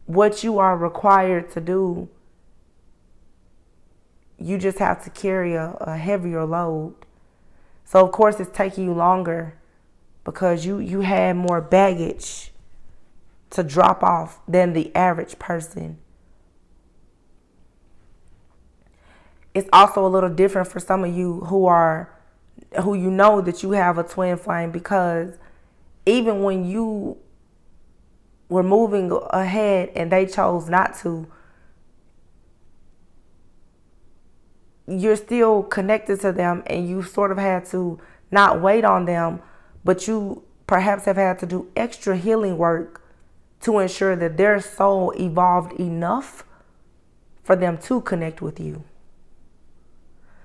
What you are required to do, you just have to carry a heavier load. So, of course, it's taking you longer because you had more baggage to drop off than the average person. It's also a little different for some of you who you know that you have a twin flame, because even when you were moving ahead and they chose not to, you're still connected to them, and you sort of had to not wait on them, but you perhaps have had to do extra healing work to ensure that their soul evolved enough for them to connect with you.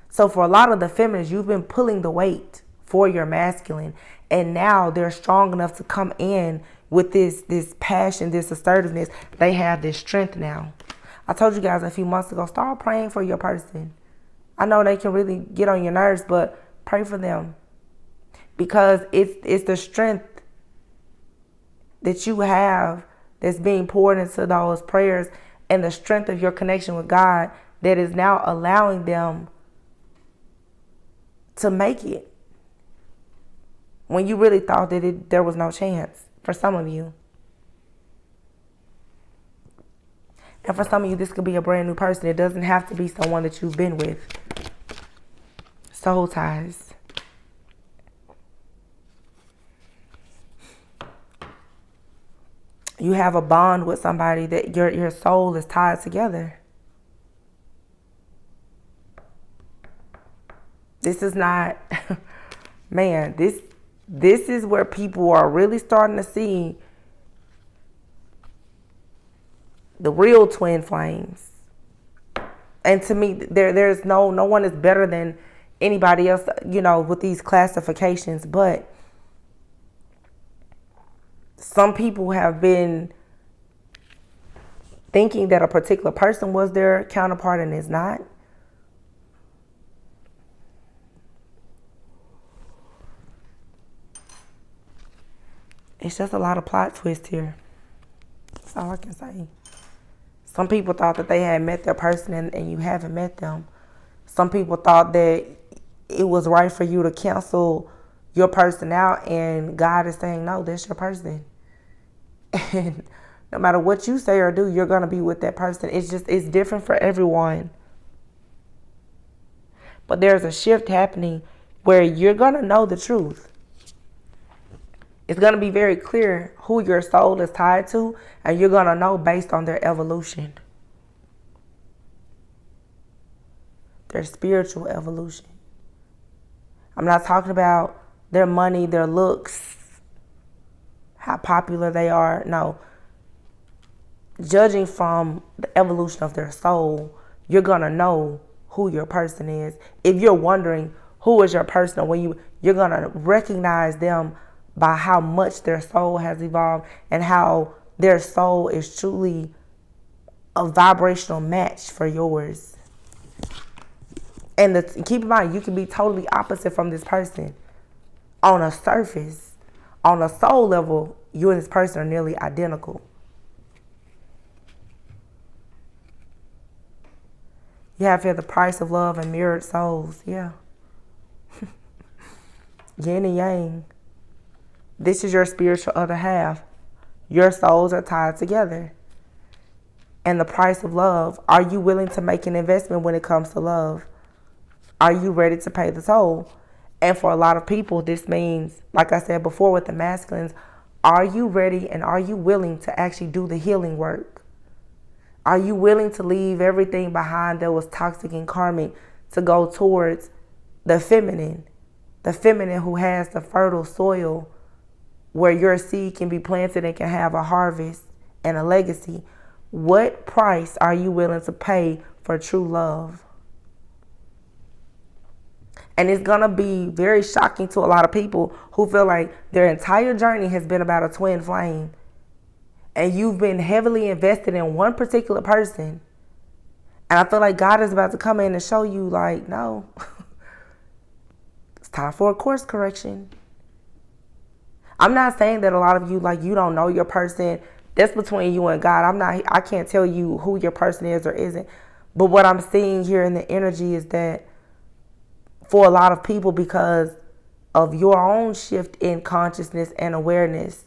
So for a lot of the feminists, you've been pulling the weight for your masculine, and now they're strong enough to come in with this passion, this assertiveness. They have this strength now. I told you guys a few months ago, start praying for your person. I know they can really get on your nerves, but pray for them, because it's the strength that you have that's being poured into those prayers, and the strength of your connection with God that is now allowing them to make it when you really thought that there was no chance for some of you. And for some of you, this could be a brand new person. It doesn't have to be someone that you've been with. Soul ties. You have a bond with somebody that your soul is tied together. This is not, man, this is where people are really starting to see the real twin flames. And to me, there's no one is better than anybody else, with these classifications. But some people have been thinking that a particular person was their counterpart, and is not. It's just a lot of plot twists here. That's all I can say. Some people thought that they had met their person, and you haven't met them. Some people thought that it was right for you to cancel your person out, and God is saying, no, that's your person. And no matter what you say or do, you're going to be with that person. It's different for everyone. But there's a shift happening where you're going to know the truth. It's going to be very clear who your soul is tied to, and you're going to know based on their evolution. Their spiritual evolution. I'm not talking about their money, their looks, how popular they are. No. Judging from the evolution of their soul, you're going to know who your person is. If you're wondering who is your person, you're going to recognize them by how much their soul has evolved, and how their soul is truly a vibrational match for yours. And keep in mind, you can be totally opposite from this person on a surface. On a soul level, you and this person are nearly identical. You have here the price of love and mirrored souls. Yeah. Yin and yang. This is your spiritual other half. Your souls are tied together. And the price of love. Are you willing to make an investment when it comes to love? Are you ready to pay the toll? And for a lot of people, this means, like I said before with the masculines, are you ready and are you willing to actually do the healing work? Are you willing to leave everything behind that was toxic and karmic to go towards the feminine who has the fertile soil where your seed can be planted and can have a harvest and a legacy? What price are you willing to pay for true love? And it's going to be very shocking to a lot of people who feel like their entire journey has been about a twin flame. And you've been heavily invested in one particular person. And I feel like God is about to come in and show you like, no, it's time for a course correction. I'm not saying that a lot of you, like, you don't know your person. That's between you and God. I can't tell you who your person is or isn't. But what I'm seeing here in the energy is that for a lot of people, because of your own shift in consciousness and awareness,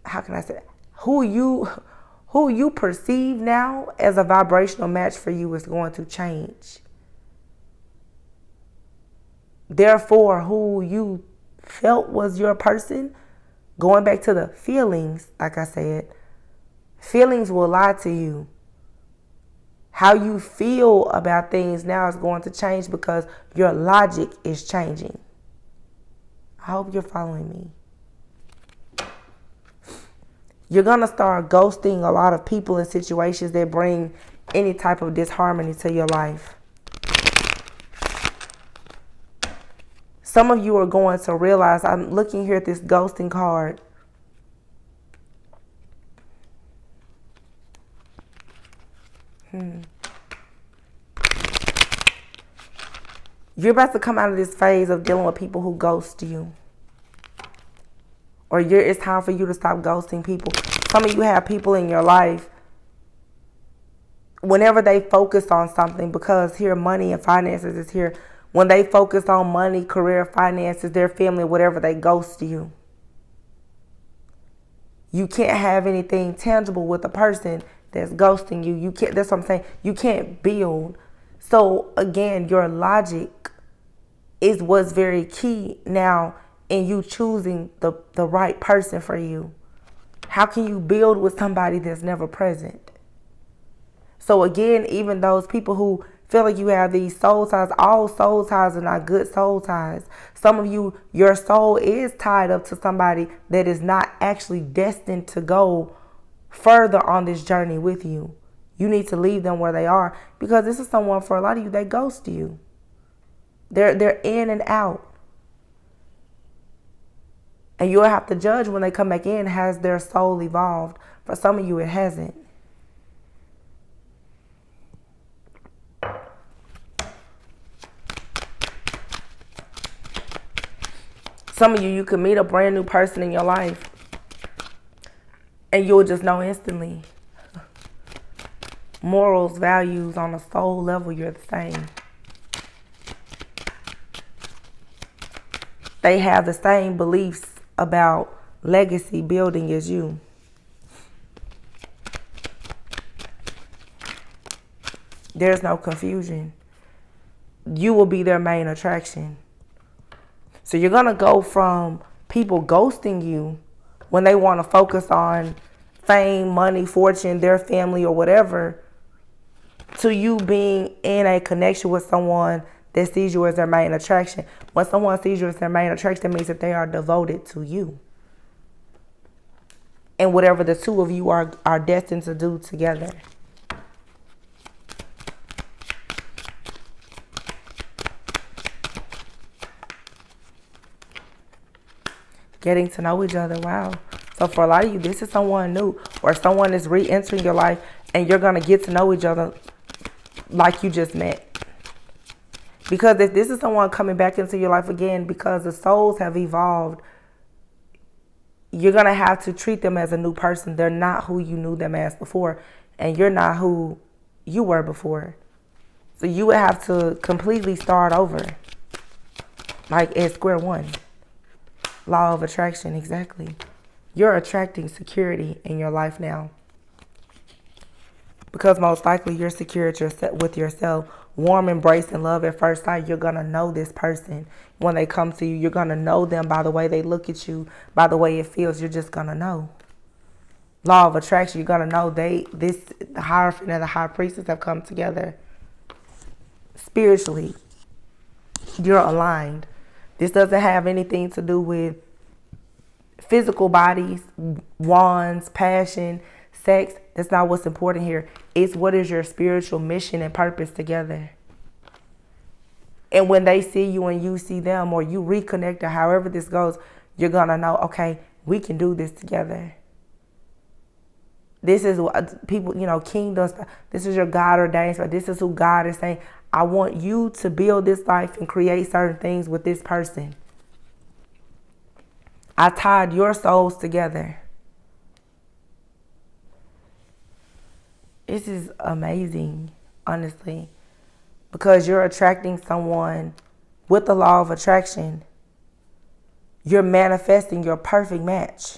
how can I say that? Who you perceive now as a vibrational match for you is going to change. Therefore, who you felt was your person, going back to the feelings, like I said, feelings will lie to you. How you feel about things now is going to change because your logic is changing. I hope you're following me. You're going to start ghosting a lot of people in situations that bring any type of disharmony to your life. Some of you are going to realize, I'm looking here at this ghosting card. You're about to come out of this phase of dealing with people who ghost you. Or it's time for you to stop ghosting people. Some of you have people in your life, whenever they focus on something, because here money and finances is here. When they focus on money, career, finances, their family, whatever, they ghost you. You can't have anything tangible with a person that's ghosting you. You can't. That's what I'm saying. You can't build. So again, your logic is what's very key now in you choosing the right person for you. How can you build with somebody that's never present? So again, even those people who feel like you have these soul ties, all soul ties are not good soul ties. Some of you, your soul is tied up to somebody that is not actually destined to go further on this journey with you. You need to leave them where they are, because this is someone, for a lot of you, they ghost you. They're in and out. And you'll have to judge when they come back in, has their soul evolved? For some of you, it hasn't. Some of you, you can meet a brand new person in your life and you'll just know instantly. Morals, values, on a soul level, you're the same. They have the same beliefs about legacy building as you. There's no confusion. You will be their main attraction. So you're going to go from people ghosting you when they want to focus on fame, money, fortune, their family, or whatever, to you being in a connection with someone that sees you as their main attraction. When someone sees you as their main attraction, that means that they are devoted to you. And whatever the two of you are destined to do together. Getting to know each other. Wow. So for a lot of you, this is someone new, or someone is re-entering your life, and you're going to get to know each other like you just met. Because if this is someone coming back into your life again, because the souls have evolved, you're going to have to treat them as a new person. They're not who you knew them as before, and you're not who you were before. So you would have to completely start over, like at square one. Law of attraction, exactly. You're attracting security in your life now. Because most likely you're secure with yourself. Warm embrace and love at first sight. You're going to know this person when they come to you. You're going to know them by the way they look at you, by the way it feels. You're just going to know. Law of attraction, you're going to know the Hierophant and the High Priestess have come together. Spiritually, you're aligned. This doesn't have anything to do with physical bodies, wands, passion, sex. That's not what's important here. It's what is your spiritual mission and purpose together. And when they see you and you see them, or you reconnect, or however this goes, you're going to know, okay, we can do this together. This is what people, kingdoms, this is your God ordained. So this is who God is saying, I want you to build this life and create certain things with this person. I tied your souls together. This is amazing, honestly, because you're attracting someone with the law of attraction. You're manifesting your perfect match.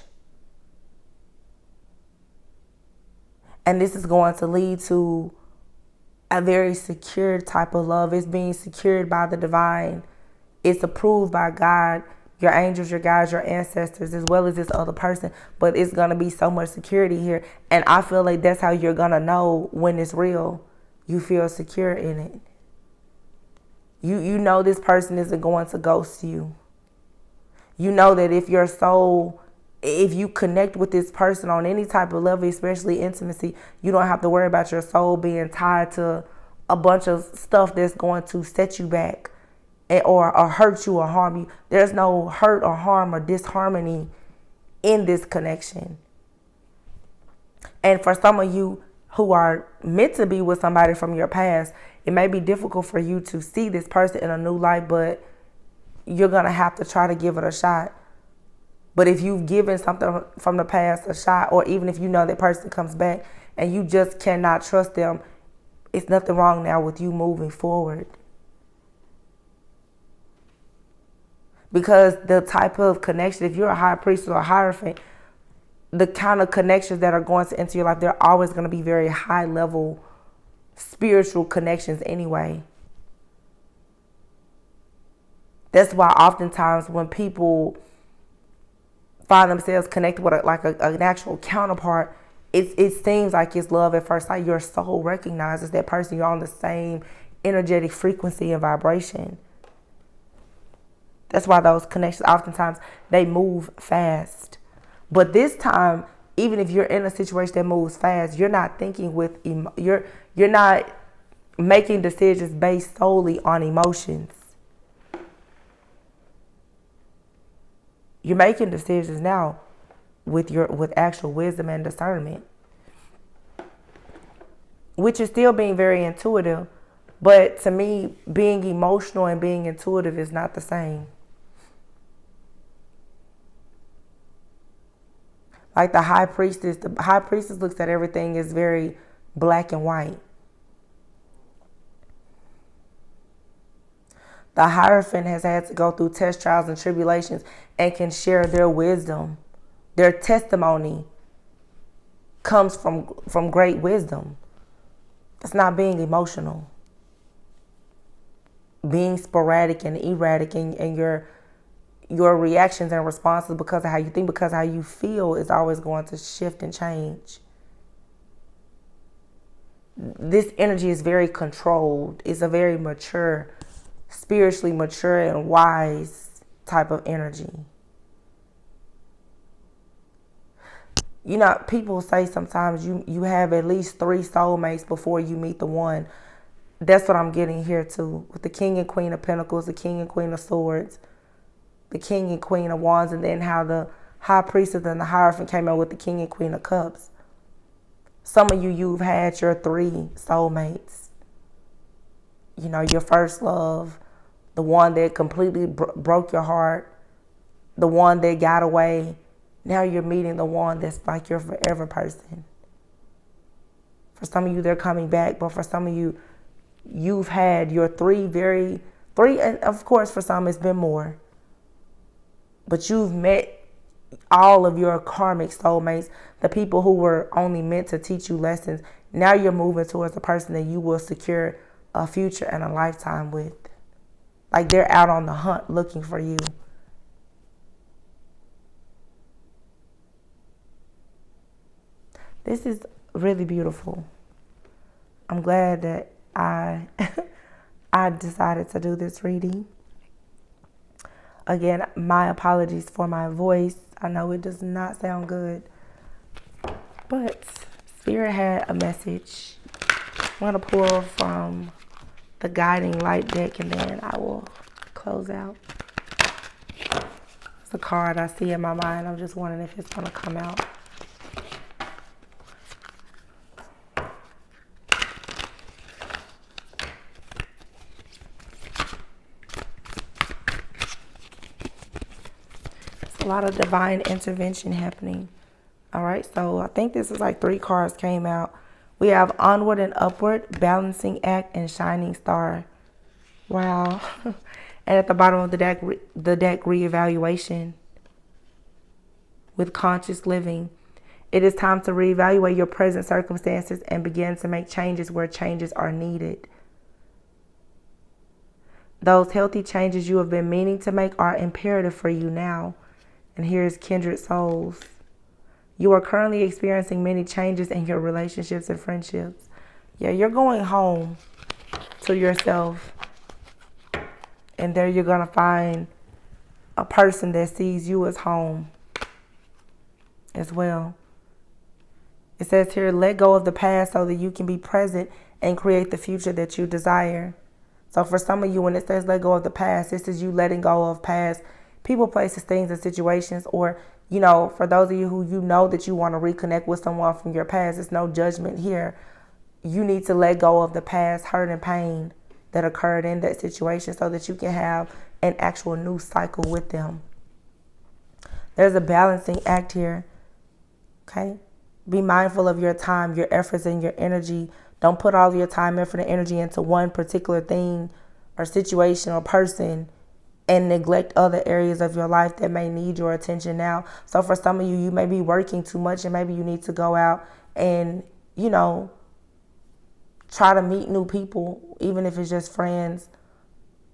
And this is going to lead to a very secure type of love. It's being secured by the divine. It's approved by God, your angels, your guides, your ancestors, as well as this other person. But it's going to be so much security here. And I feel like that's how you're going to know when it's real. You feel secure in it. You know this person isn't going to ghost you. You know that if you connect with this person on any type of level, especially intimacy, you don't have to worry about your soul being tied to a bunch of stuff that's going to set you back or hurt you or harm you. There's no hurt or harm or disharmony in this connection. And for some of you who are meant to be with somebody from your past, it may be difficult for you to see this person in a new light, but you're going to have to try to give it a shot. But if you've given something from the past a shot, or even if you know that person comes back and you just cannot trust them, it's nothing wrong now with you moving forward. Because the type of connection, if you're a high priest or a hierophant, the kind of connections that are going to enter your life, they're always going to be very high level spiritual connections anyway. That's why oftentimes when people find themselves connected with an actual counterpart, it seems like it's love at first sight. Your soul recognizes that person. You're on the same energetic frequency and vibration. That's why those connections, oftentimes, they move fast. But this time, even if you're in a situation that moves fast, you're not thinking you're not making decisions based solely on emotions. You're making decisions now with actual wisdom and discernment, which is still being very intuitive. But to me, being emotional and being intuitive is not the same. Like the high priestess looks at everything as very black and white. The Hierophant has had to go through tests, trials, and tribulations and can share their wisdom. Their testimony comes from great wisdom. It's not being emotional. Being sporadic and erratic in your reactions and responses because of how you think, because of how you feel is always going to shift and change. This energy is very controlled. It's a very mature, spiritually mature and wise type of energy. You know, people say sometimes you have at least 3 soulmates before you meet the one. That's what I'm getting here too. With the King and Queen of Pentacles, the King and Queen of Swords, the King and Queen of Wands, and then how the High Priestess and the Hierophant came out with the King and Queen of Cups. Some of you've had your 3 soulmates. You know, your first love, the one that completely broke your heart, the one that got away. Now you're meeting the one that's like your forever person. For some of you, they're coming back, but for some of you, you've had your three, and of course for some it's been more. But you've met all of your karmic soulmates, the people who were only meant to teach you lessons. Now you're moving towards the person that you will secure a future and a lifetime with. Like they're out on the hunt looking for you. This is really beautiful. I'm glad that I decided to do this reading. Again, my apologies for my voice. I know it does not sound good, but Spirit had a message. I'm going to pull from the Guiding Light deck and then I will close out. It's a card I see in my mind. I'm just wondering if it's going to come out. A lot of divine intervention happening. All right, so I think this is like 3 cards came out. We have Onward and Upward, Balancing Act, and Shining Star. Wow. And at the bottom of the deck, reevaluation with conscious living. It is time to reevaluate your present circumstances and begin to make changes where changes are needed. Those healthy changes you have been meaning to make are imperative for you now. And here's Kindred Souls. You are currently experiencing many changes in your relationships and friendships. Yeah, you're going home to yourself. And there you're going to find a person that sees you as home as well. It says here, let go of the past so that you can be present and create the future that you desire. So for some of you, when it says let go of the past, this is you letting go of past people, places, things, and situations. Or, you know, for those of you who you know that you want to reconnect with someone from your past, there's no judgment here. You need to let go of the past hurt and pain that occurred in that situation so that you can have an actual new cycle with them. There's a balancing act here. Okay? Be mindful of your time, your efforts, and your energy. Don't put all your time, effort, and energy into one particular thing or situation or person and neglect other areas of your life that may need your attention now. So for some of you, you may be working too much and maybe you need to go out and, you know, try to meet new people, even if it's just friends,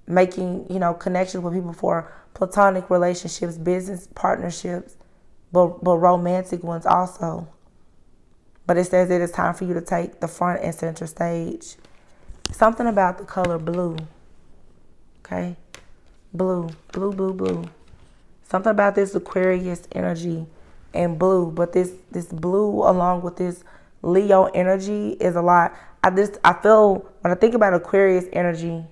making, you know, connections with people for platonic relationships, business partnerships, but romantic ones also. But it says it is time for you to take the front and center stage. Something about the color blue, okay? Blue. Something about this Aquarius energy and blue, but this blue along with this Leo energy is a lot. I feel when I think about Aquarius energy,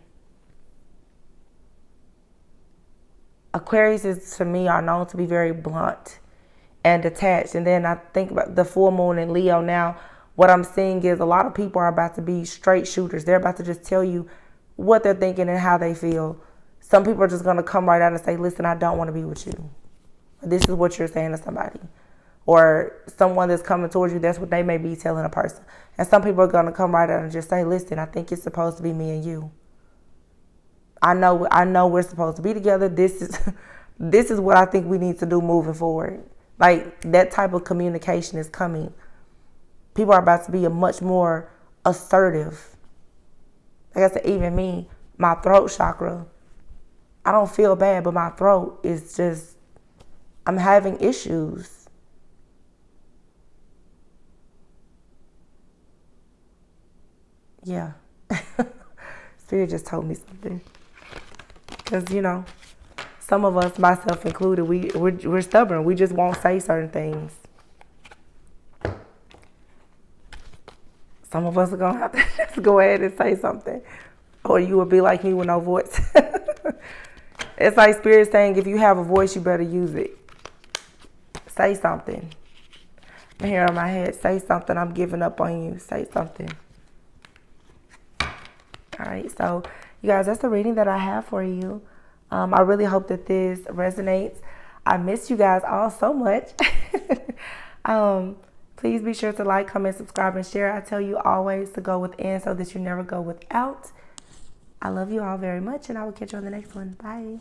Aquarius to me are known to be very blunt and detached. And then I think about the full moon in Leo now. What I'm seeing is a lot of people are about to be straight shooters. They're about to just tell you what they're thinking and how they feel. Some people are just going to come right out and say, listen, I don't want to be with you. This is what you're saying to somebody. Or someone that's coming towards you, that's what they may be telling a person. And some people are going to come right out and just say, listen, I think it's supposed to be me and you. I know we're supposed to be together. This is what I think we need to do moving forward. Like, that type of communication is coming. People are about to be much more assertive. Like I said, even me, my throat chakra, I don't feel bad, but my throat is just, I'm having issues. Yeah. Spirit just told me something. Because, you know, some of us, myself included, we're stubborn. We just won't say certain things. Some of us are going to have to just go ahead and say something. Or you will be like me with no voice. It's like Spirit saying, if you have a voice, you better use it. Say something. I'm here in my head. Say something. I'm giving up on you. Say something. All right. So you guys, that's the reading that I have for you. I really hope that this resonates. I miss you guys all so much. Please be sure to like, comment, subscribe, and share. I tell you always to go within so that you never go without. I love you all very much, and I will catch you on the next one. Bye.